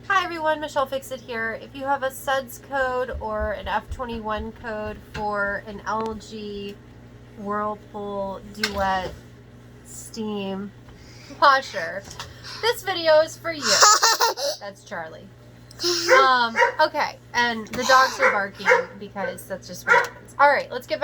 Hi everyone, Michelle Fixit here. If you have a SUDS code or an F21 code for an LG Whirlpool Duet Steam washer, this video is for you. That's Charlie. Okay, and the dogs are barking because that's just what happens. Alright, let's get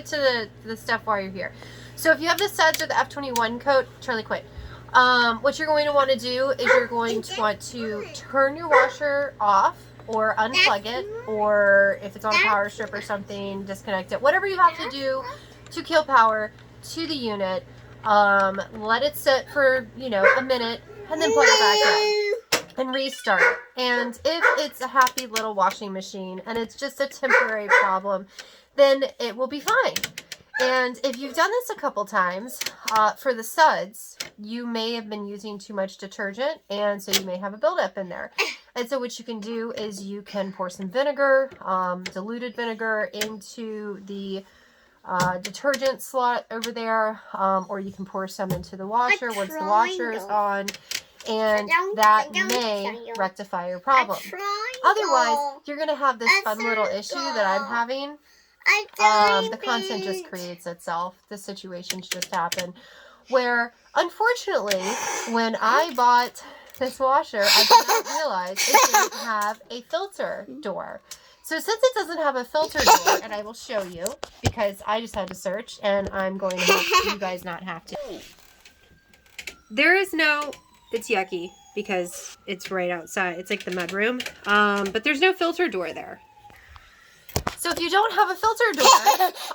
to the stuff while you're here. So if you have the SUDS or the F21 code, Charlie quit. What you're going to want to do is you're going to want to turn your washer off or unplug it, or if it's on a power strip or something, disconnect it. Whatever you have to do to kill power to the unit. Let it sit for, a minute and then plug it back in and restart. And if it's a happy little washing machine and it's just a temporary problem, then it will be fine. And if you've done this a couple times, for the SUDS, you may have been using too much detergent, and so you may have a buildup in there. And so what you can do is you can pour some vinegar, diluted vinegar, into the detergent slot over there, or you can pour some into the washer once the washer is on, and that may rectify your problem. Otherwise, you're going to have this fun little issue that I'm having. The content just creates itself. The situations just happen. Where, unfortunately, when I bought this washer, I did not realize it didn't have a filter door. So since it doesn't have a filter door, and I will show you, because I just had to search, and I'm going to help you guys not have to. There is no, it's yucky, because it's right outside. It's like the mudroom. But there's no filter door there. So if you don't have a filter door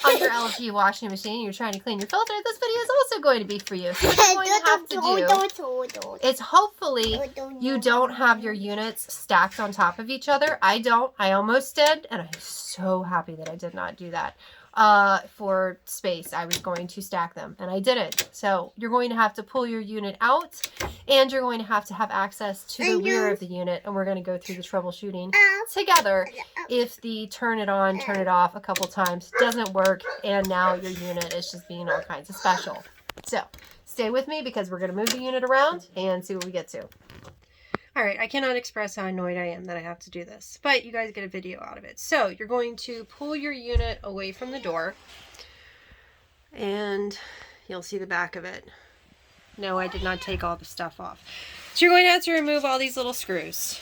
on your LG washing machine, you're trying to clean your filter, this video is also going to be for you. So what you're going to have to do is hopefully you don't have your units stacked on top of each other. I don't. I almost did, and I'm so happy that I did not do that. For space, I was going to stack them, and I didn't. So you're going to have to pull your unit out, and you're going to have access to the rear of the unit, and we're going to go through the troubleshooting together if the turn it on, turn it off a couple times doesn't work, and now your unit is just being all kinds of special. So stay with me, because we're going to move the unit around and see what we get to. Alright, I cannot express how annoyed I am that I have to do this, but you guys get a video out of it. So, you're going to pull your unit away from the door, and you'll see the back of it. No, I did not take all the stuff off. So, you're going to have to remove all these little screws,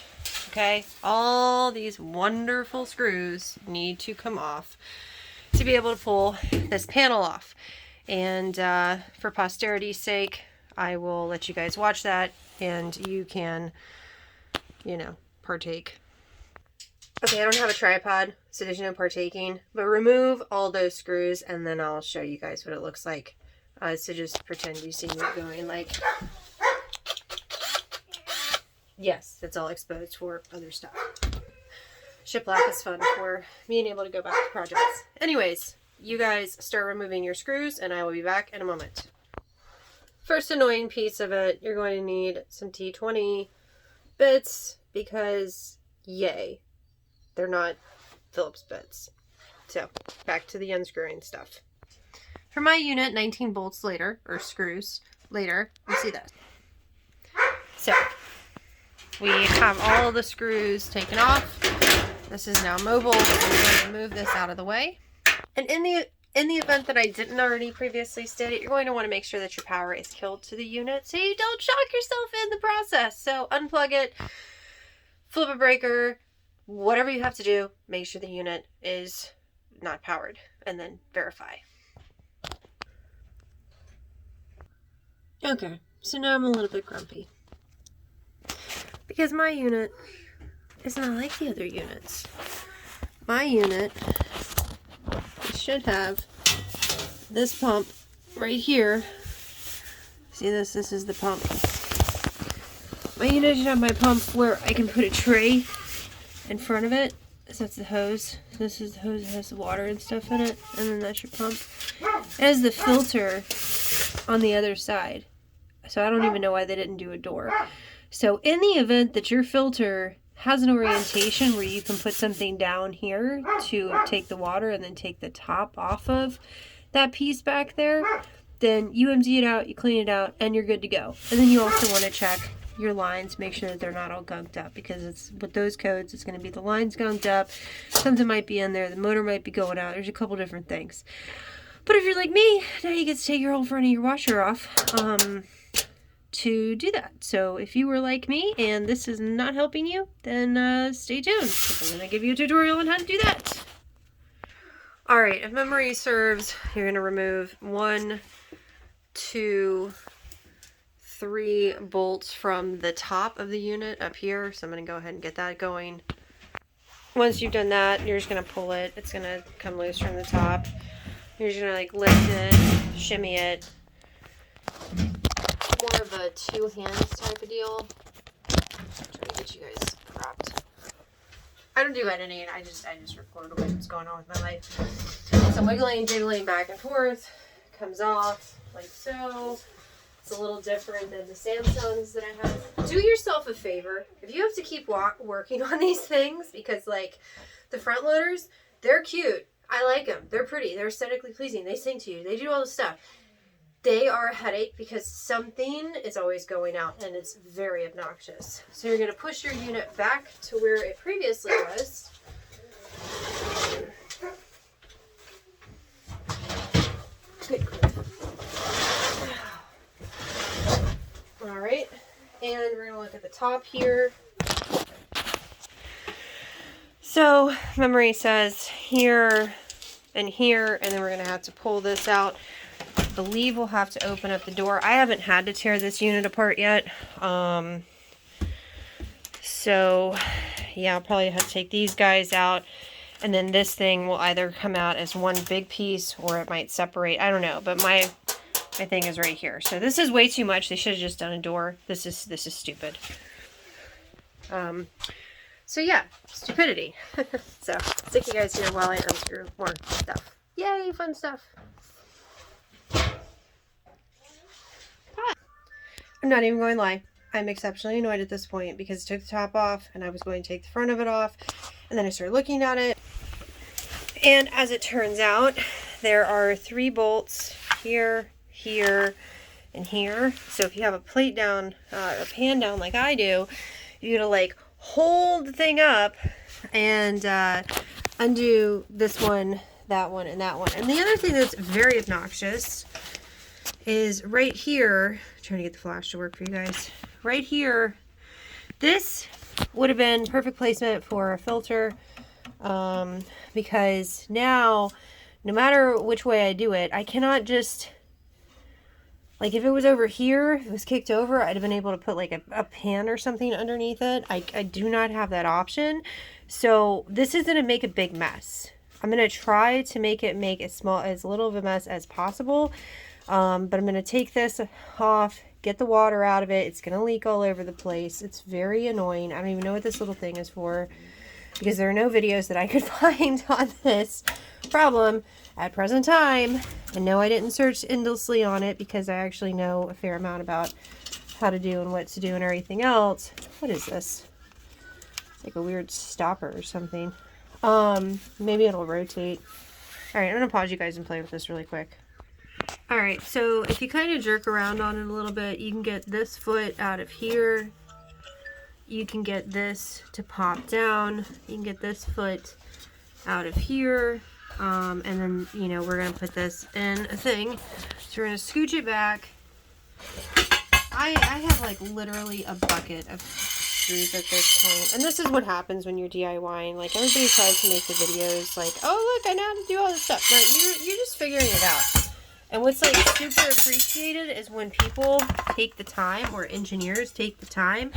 okay? All these wonderful screws need to come off to be able to pull this panel off. And for posterity's sake, I will let you guys watch that, and you can, partake. Okay, I don't have a tripod, so there's no partaking, but remove all those screws, and then I'll show you guys what it looks like. So just pretend you see me going like, yes, it's all exposed for other stuff. Shiplap is fun for being able to go back to projects. Anyways, you guys start removing your screws, and I will be back in a moment. First annoying piece of it, you're going to need some T20 bits, because yay, they're not Phillips bits. So back to the unscrewing stuff. For my unit, 19 bolts later, or screws later, you see that. So we have all the screws taken off. This is now mobile, but we're going to move this out of the way. And in the event that I didn't already previously state it, you're going to want to make sure that your power is killed to the unit so you don't shock yourself in the process. So unplug it, flip a breaker, whatever you have to do, make sure the unit is not powered, and then verify. Okay, so now I'm a little bit grumpy, because my unit is not like the other units. My unit should have this pump right here. See this? This is the pump. My unit should have my pump where I can put a tray in front of it. So that's the hose. This is the hose that has the water and stuff in it. And then that's your pump. It has the filter on the other side. So I don't even know why they didn't do a door. So in the event that your filter has an orientation where you can put something down here to take the water and then take the top off of that piece back there, then you empty it out, you clean it out, and you're good to go. And then you also want to check your lines, make sure that they're not all gunked up, because it's with those codes, it's going to be the lines gunked up, something might be in there, the motor might be going out, there's a couple different things. But if you're like me, now you get to take your whole front of your washer off to do that. So if you were like me and this is not helping you, then stay tuned, because I'm going to give you a tutorial on how to do that. Alright, if memory serves, you're going to remove 1, 2, 3 bolts from the top of the unit up here. So I'm going to go ahead and get that going. Once you've done that, you're just going to pull it. It's going to come loose from the top. You're just going to like lift it, shimmy it. More of a 2 hands type of deal. I'm trying to get you guys cropped. I don't do editing, I just record what's going on with my life. So wiggling, jiggling back and forth, comes off like so. It's a little different than the Samsungs that I have. Do yourself a favor, if you have to keep working on these things, because like the front loaders, they're cute. I like them. They're pretty. They're aesthetically pleasing. They sing to you. They do all this stuff. They are a headache because something is always going out and it's very obnoxious. So you're going to push your unit back to where it previously was. Good grief. Alright, and we're going to look at the top here. So memory says here and here, and then we're going to have to pull this out. I believe we'll have to open up the door. I haven't had to tear this unit apart yet. So yeah, I'll probably have to take these guys out, and then this thing will either come out as one big piece or it might separate. I don't know, but my thing is right here. So this is way too much. They should have just done a door. This is stupid. So yeah, stupidity. So stick you guys here while I unscrew more stuff. Yay, fun stuff. I'm not even going to lie. I'm exceptionally annoyed at this point because I took the top off and I was going to take the front of it off, and then I started looking at it, and as it turns out, there are 3 bolts here, here, and here. So if you have a plate down, a pan down like I do, you're gonna like hold the thing up and undo this one, that one, and that one. And the other thing that's very obnoxious is right here, trying to get the flash to work for you guys, right here, this would have been perfect placement for a filter, because now, no matter which way I do it, I cannot just, like if it was over here, if it was kicked over, I'd have been able to put like a pan or something underneath it. I do not have that option, so this is going to make a big mess. I'm going to try to make it as little of a mess as possible. But I'm going to take this off, get the water out of it. It's going to leak all over the place. It's very annoying. I don't even know what this little thing is for, because there are no videos that I could find on this problem at present time. And no, I didn't search endlessly on it, because I actually know a fair amount about how to do and what to do and everything else. What is this? It's like a weird stopper or something. Maybe it'll rotate. Alright, I'm going to pause you guys and play with this really quick. Alright, so if you kind of jerk around on it a little bit, you can get this foot out of here. You can get this to pop down. You can get this foot out of here. And then, you know, we're going to put this in a thing. So we're going to scooch it back. I have like literally a bucket of screws at this point. And this is what happens when you're DIYing. Like, everybody tries to make the videos like, oh look, I know how to do all this stuff. No, you're just figuring it out. And what's like super appreciated is when people take the time, or engineers take the time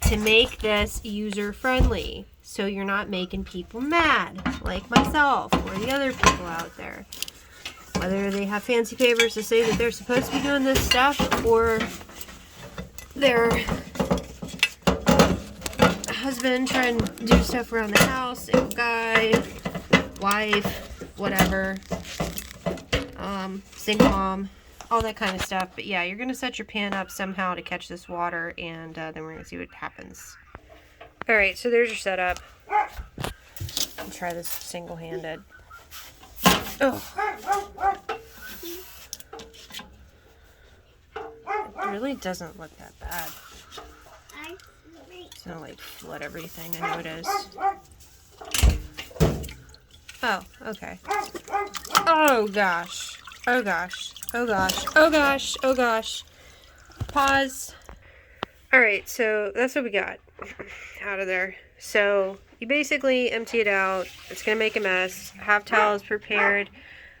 to make this user friendly. So you're not making people mad, like myself or the other people out there. Whether they have fancy papers to say that they're supposed to be doing this stuff, or their husband trying to do stuff around the house, single guy, wife, whatever. Single mom, all that kind of stuff. But yeah, you're going to set your pan up somehow to catch this water, and then we're going to see what happens. Alright, so there's your setup. I'll try this single-handed. Oh. It really doesn't look that bad. It's gonna like flood everything. I know it is. Oh, okay. Oh gosh. Oh gosh. Oh gosh. Oh gosh. Oh gosh. Pause. Alright, so that's what we got out of there. So you basically empty it out. It's going to make a mess. Have towels prepared.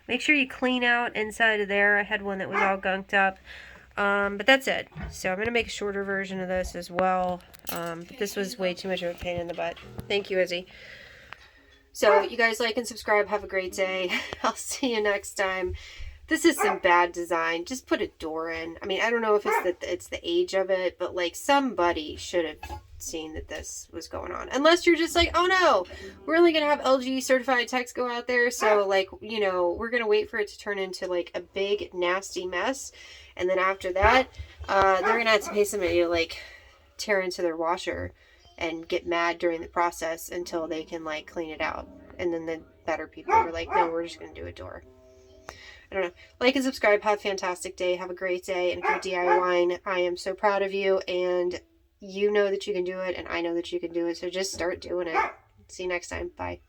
Make sure you clean out inside of there. I had one that was all gunked up. But that's it. So I'm going to make a shorter version of this as well. But this was way too much of a pain in the butt. Thank you, Izzy. So you guys like and subscribe. Have a great day. I'll see you next time. This is some bad design. Just put a door in. I mean, I don't know if it's the age of it, but like somebody should have seen that this was going on. Unless you're just like, oh no, we're only going to have LG certified techs go out there. So like, you know, we're going to wait for it to turn into like a big nasty mess. And then after that, they're going to have to pay somebody to like tear into their washer and get mad during the process until they can like clean it out. And then the better people were like, no, we're just going to do a door. I don't know. Like and subscribe. Have a fantastic day. Have a great day. And if you're DIYing, I am so proud of you. And you know that you can do it. And I know that you can do it. So just start doing it. See you next time. Bye.